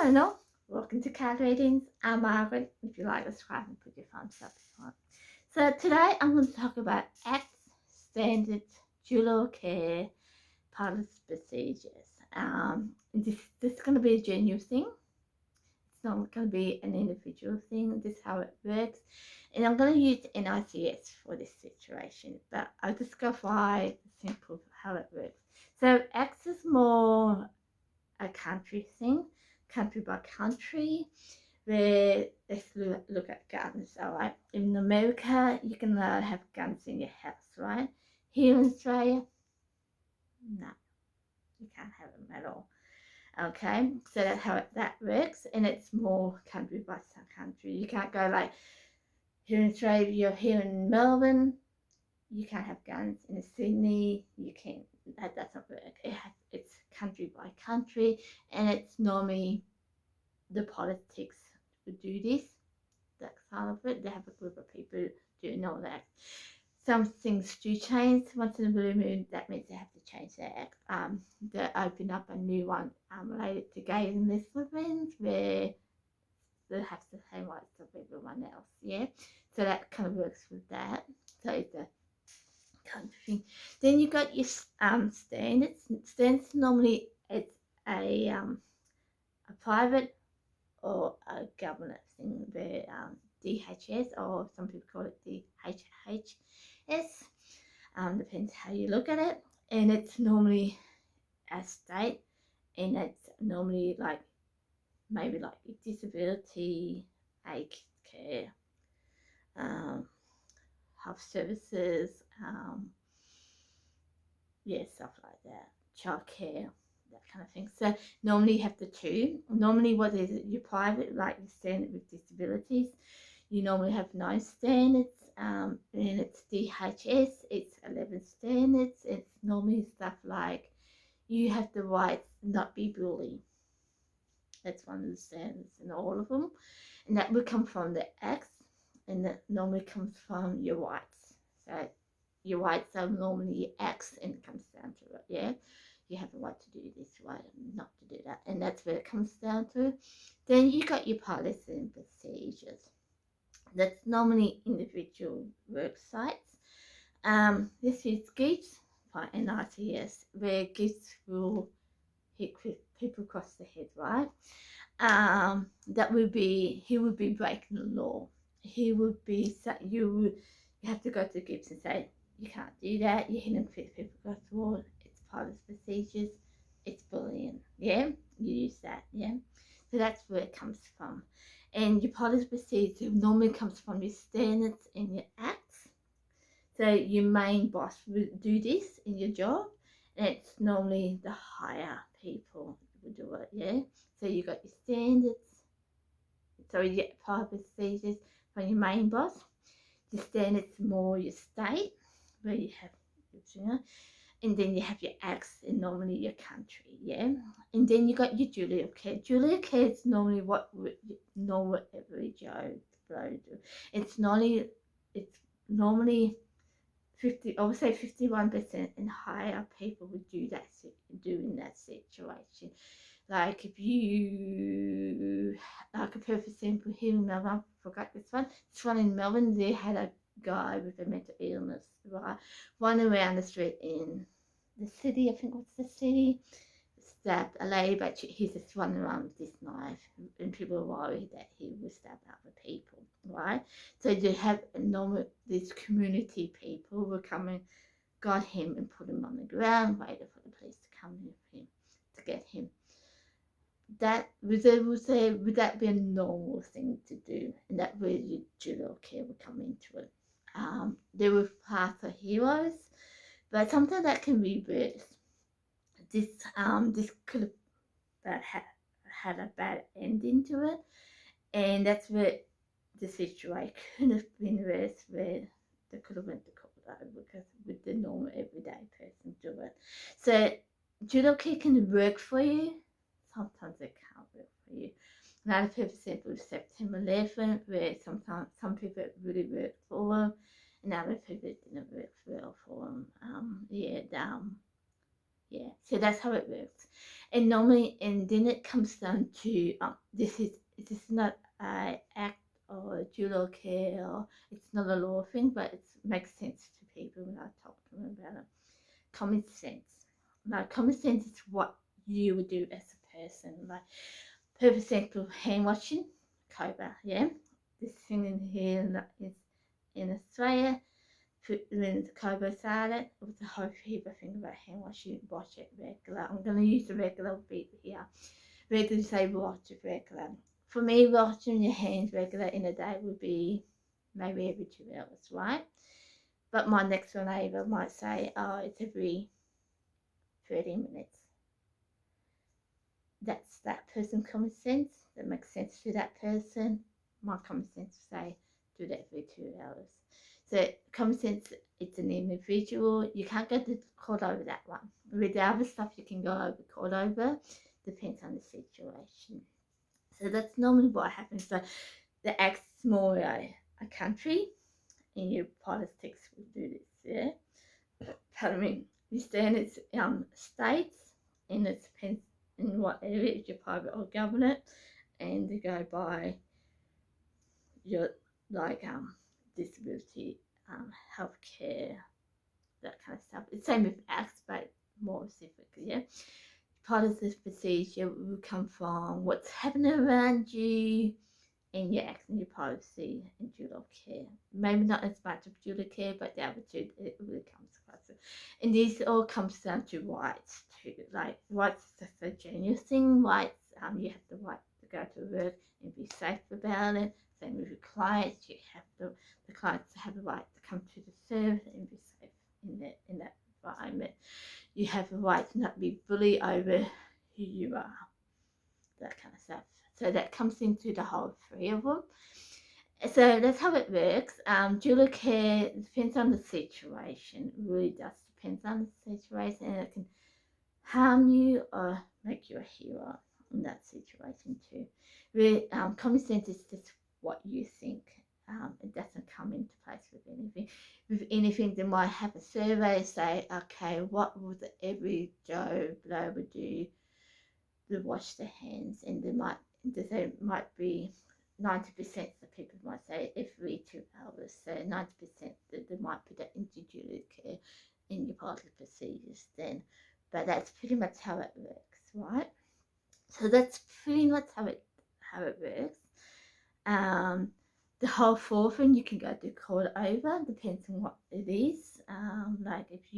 Hello, welcome to Card Readings. I'm Margaret. If you like, subscribe and put your thumbs up if you want. So today I'm going to talk about Acts, Standards, Dual Care, Policy Procedures. This is going to be a general thing. It's not going to be an individual thing. This is how it works. And I'm going to use NICS for this situation, but I'll just go by simple how it works. So Acts is more a country thing, country by country, where let's look at guns. All right, in America you can have guns in your house, right? Here in Australia, no, you can't have them at all. Okay, so that's how that works, and it's more country by country. You can't go like here in Australia, you're here in Melbourne, you can't have guns. In Sydney, you can't. That doesn't work. It's country by country, and it's normally the politics would do this, that side of it. They have a group of people doing all that. Some things do change once in a blue moon. That means they have to change their act. They open up a new one related to gay and lesbians, where they have the same rights as everyone else. Yeah, so that kind of works with that. So it's a country thing. Then you got your standards. Standards normally it's a private or a government thing, where DHS, or some people call it DHHS, depends how you look at it, and it's normally a state, and it's normally like maybe like disability, aged care, health services, yeah, stuff like that, childcare, that kind of thing. So normally you have the two. Normally what is it? Your private, like your standard with disabilities, you normally have 9 standards, and it's DHS, it's 11 standards. It's normally stuff like you have the right to not be bullied. That's one of the standards in all of them, and that would come from the Acts, and that normally comes from your rights. So your rights are normally your Acts, and it comes down to it. Yeah, you have the right to do this, right, and not to do that, and that's where it comes down to. Then you got your policy and procedures. That's normally individual work sites. This is GIFs by NICS, where GIFs will hit people across the head, right? That would be, he would be breaking the law. He would be, you have to go to GIFs and say, you can't do that, you're hitting people across the wall, it's part of the procedures, it's bullying, yeah? You use that, yeah? So that's where it comes from. And your policy procedure normally comes from your standards and your acts. So your main boss would do this in your job, and it's normally the higher people who do it, yeah? So you got your standards, so you get policy procedures from your main boss. The standards more your state, where you have, you know, and then you have your acts and normally your country, yeah? And then you got your dual care. Dual care is normally what every Joe Blow do. It's normally 50, I would say 51% and higher people would do in that situation. Like if you, like a perfect example here in Melbourne, I forgot this one in Melbourne, they had a guy with a mental illness, right, running around the street in the city, I think what's the city, stabbed a lady, but he's just running around with this knife, and people were worried that he would stab other people, right? So you have these community people who come and got him and put him on the ground, waited for the police to come with him to get him. That would that be a normal thing to do, and that where your dual care would come into it. There were parts of heroes, but sometimes that can reverse. This could have had a bad ending to it, and that's where the situation could have been reversed, where they could have went to court though, because with the normal everyday person do it. So dual care can work for you, sometimes it can't work for you. Another perfect example is September 11th, where sometimes some people it really worked for them, and other people it didn't work well for them. Yeah, so that's how it works. And normally, and then it comes down to this is not a act or judo care, or it's not a law thing, but it makes sense to people when I talk to them about it. Common sense. Like, common sense is what you would do as a person. Like, perfect example, hand washing, Cobra, yeah. This thing in here is in Australia. When the Cobra started, it was a whole heap of thing about hand washing, wash it regular. I'm going to use the regular bit here. Regular, say wash it regular. For me, washing your hands regular in a day would be maybe every 2 hours, right? But my next door neighbour might say, oh, it's every 30 minutes. That's that person's common sense. That makes sense to that person. My common sense would say, do that every 2 hours. So common sense, it's an individual. You can't go to court over that one. With the other stuff, you can go over court over. Depends on the situation. So that's normally what happens. So the act's more a country, and your politics will do this, yeah? Pardon me. You stand it's states, and it depends in what area, if you're private or government, and they go by your like disability, healthcare, that kind of stuff. It's same with acts, but more specifically, yeah. Part of this procedure will come from what's happening around you and your acts and your privacy and dual care. Maybe not as much of dual care, but the other two, it really comes across. And this all comes down to rights too. Like, rights is just a general thing. Rights, you have the right to go to work and be safe about it. Same with your clients, you have the clients have the right to come to the service and be safe in that environment. You have the right to not be bullied over who you are, that kind of stuff. So that comes into the whole three of them. So that's how it works. Dual care depends on the situation. It really does depends on the situation, and it can harm you or make you a hero in that situation too. Really, common sense is just what you think. It doesn't come into place with anything. With anything, they might have a survey say, okay, what would the every Joe Blow would do to wash their hands, and there might be 90% of people might say every 2 hours, so 90% that they might put that into duty care in your part of the procedures then. But that's pretty much how it works, right? So that's pretty much how it works. The whole fourth thing you can go to court over, depends on what it is. Like if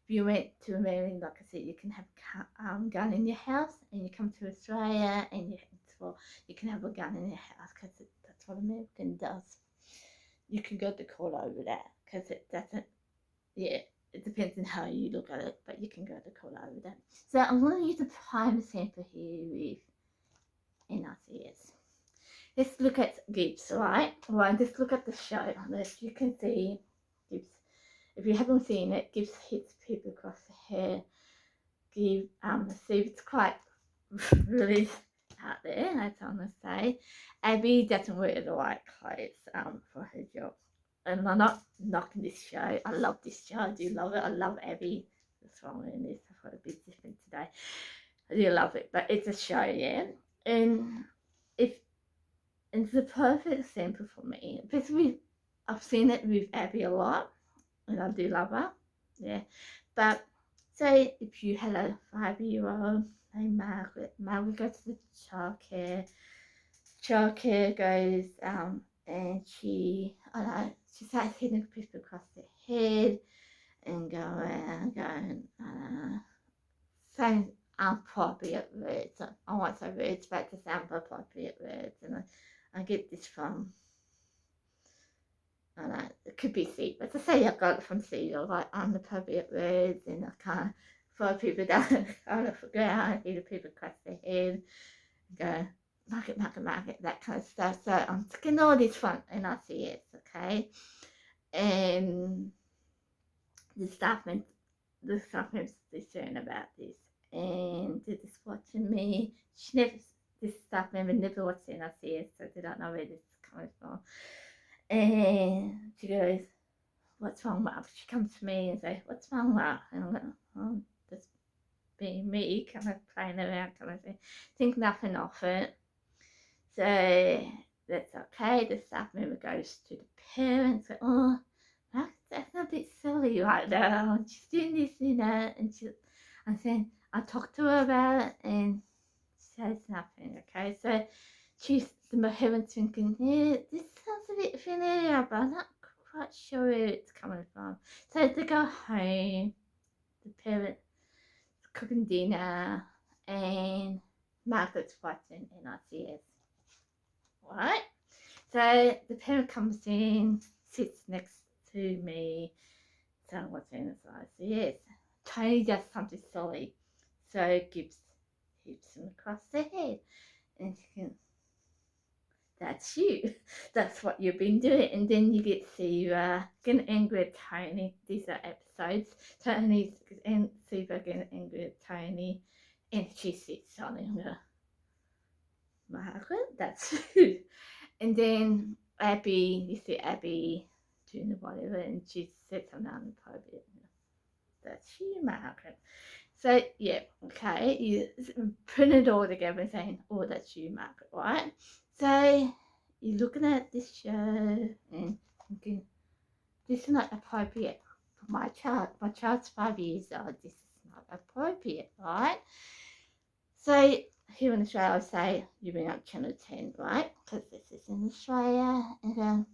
you went to America, like I said, you can have a gun in your house, and you come to Australia and you can have a gun in your house, because that's what American does. You can go to court over that, because it doesn't, yeah, it depends on how you look at it, but you can go to court over that. So I'm going to use a prime sample here with NRCS. Let's look at Gibbs, right? Well, just look at the show. As you can see, Gibbs, if you haven't seen it, Gibbs hits people across the head. Gibbs, see, it's quite really out there, that's all I'm going to say. Abby doesn't wear the right clothes for her job. And I'm not knocking this show. I love this show. I do love it. I love Abby. What's wrong with this? I thought it'd be different today. I do love it, but it's a show, yeah. And it's a perfect example for me. Because I've seen it with Abby a lot, and I do love her, yeah. But say if you had a 5-year-old named Margaret goes to the childcare goes, and she starts hitting people across the head and going, saying inappropriate words. I won't say words, but just inappropriate words. And I get this from, I don't know, it could be Seed, but to say I got it from Seed, or like inappropriate words, and I can't throw people down on the ground, hit people across their head, go, mark it, that kind of stuff. So I'm taking all this from NRCS, okay? And the staff members concerned about this, and they're just watching me. This staff member never watched NRCS, so they don't know where this is coming from. And she goes, "What's wrong, Mum?" She comes to me and says, "What's wrong, Mum?" And I'm going, "Oh, just being me, kind of playing around, kind of thing. Think nothing of it. So that's okay. The staff member goes to the parents. Oh, that's a bit silly right now. She's doing this, and I'm saying I talked to her about it, and she says nothing. Okay, so the parents thinking, yeah, this sounds a bit familiar, but I'm not quite sure where it's coming from. So they go home. The parents cooking dinner, and Margaret's watching NICS. Right? So the parent comes in, sits next to me, so what's NICS? Tony does something silly, so Gibbs hits him across the head, and she can, that's you. That's what you've been doing. And then you get Siva getting angry at Tony. These are episodes. Tony's and Siva getting angry at Tony, and she sits on him. Margaret, that's you. And then Abby, you see Abby doing whatever, and she sits on the podium. That's you, Margaret. So yeah, okay, you put it all together and saying, oh, that's you, Margaret, right? So you're looking at this show and thinking, this is not appropriate for my child. My child's 5 years old. This is not appropriate, right? So here in Australia, I say you bring up Channel 10, right? Because this is in Australia. And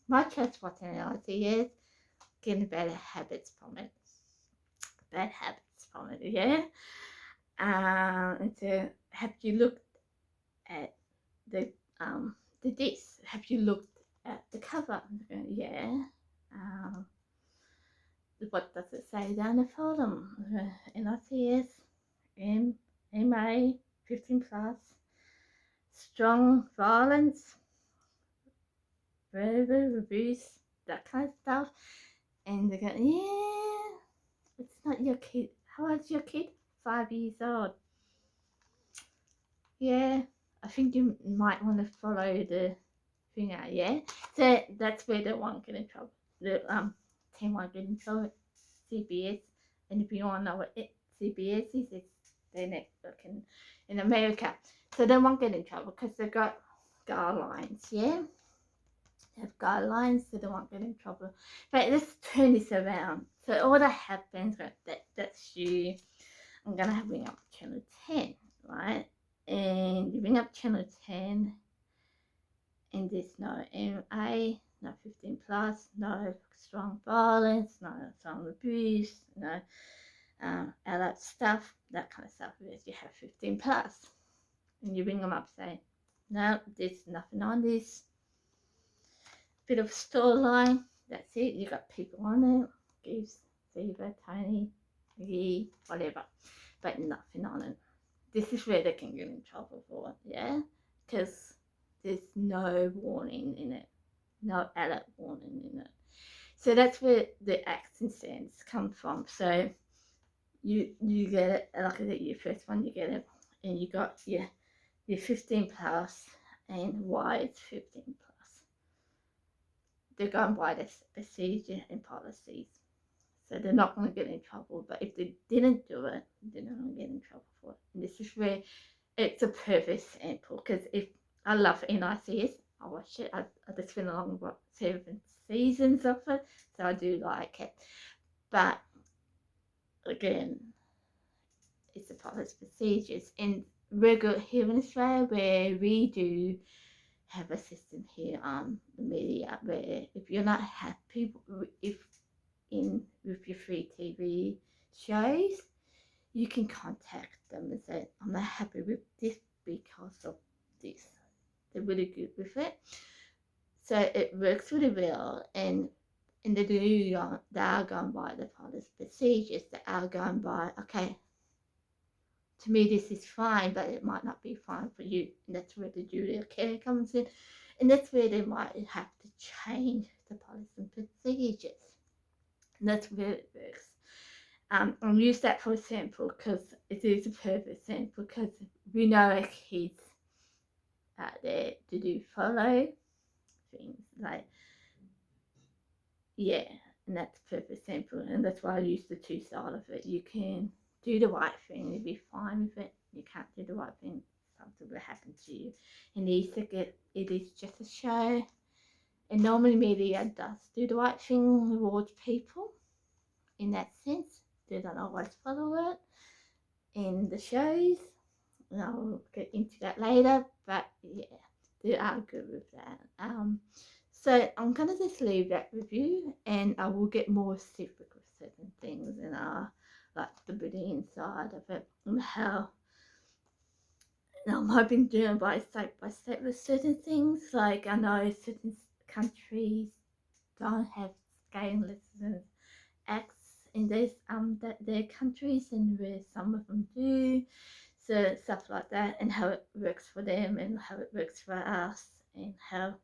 my child's watching NICS, getting better habits from it. Bad habits from it, yeah? And so have you looked at the disc? Have you looked at the cover? Yeah. What does it say down the bottom? NICS, MA, 15 plus, strong violence, verbal abuse, that kind of stuff. And they go, yeah, it's not your kid. How old's your kid? 5 years old. Yeah, I think you might want to follow the thing out, yeah? So that's where they won't get in trouble. The 10 won't get in trouble. CBS, and if you want to know what CBS is, it's their network in America. So they won't get in trouble because they've got guidelines, yeah? They have guidelines, so they won't get in trouble. But let's turn this around. So all that happens, that's you. I'm going to bring up channel 10, right? And you bring up channel 10, and there's no MA, no 15 plus, no strong violence, no strong abuse, no adult stuff, that kind of stuff. Because you have 15 plus, and you bring them up, say, no, there's nothing on this. Bit of storyline, that's it. You got people on it, Gibbs, Siva, Tony, McGee, whatever, but nothing on it. This is where they can get in trouble for it, yeah? Because there's no warning in it, no adult warning in it. So that's where the acts and stands come from. So you get it, like I said, your first one, you get it, and you got your 15 plus, and why it's 15 plus. They're going by the procedure and policies. So they're not going to get in trouble. But if they didn't do it, they're not going to get in trouble for it. And this is where it's a perfect sample. Because if I love NICS, I watch it. I just been along what 7 seasons of it, so I do like it. But again, it's a policy procedures. And we're good here in Australia where we do have a system here on the media where if you're not happy with your free TV shows, you can contact them and say, I'm not happy with this because of this. They're really good with it. So it works really well, and they are going by the policy procedures. They are going by, okay, to me this is fine, but it might not be fine for you. And that's where the duty of care comes in. And that's where they might have to change the policy and procedures. And that's where it works. I'll use that for example because it is a perfect sample, because we know our kids out there to do follow things like, yeah, and that's perfect sample, and that's why I use the two side of it. You can do the right thing, you'll be fine with it. You can't do the right thing, something will happen to you. And it is just a show. And normally media does do the right thing, rewards people in that sense. They don't always follow it in the shows. And I'll get into that later, but yeah, they are good with that. So I'm gonna just leave that with you, and I will get more specific with certain things, and like the beauty inside of it, and how. And I'm hoping doing by step with certain things. Like I know certain countries don't have scaling lessons acts in their countries, and where some of them do. So stuff like that, and how it works for them, and how it works for us, and how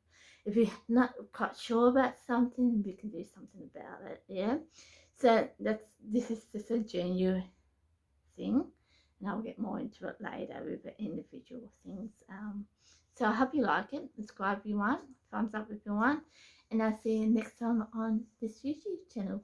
if you're not quite sure about something, we can do something about it. Yeah. So this is just a genuine thing, and I'll get more into it later with the individual things. So I hope you like it. Subscribe if you want, thumbs up if you want, and I'll see you next time on this YouTube channel.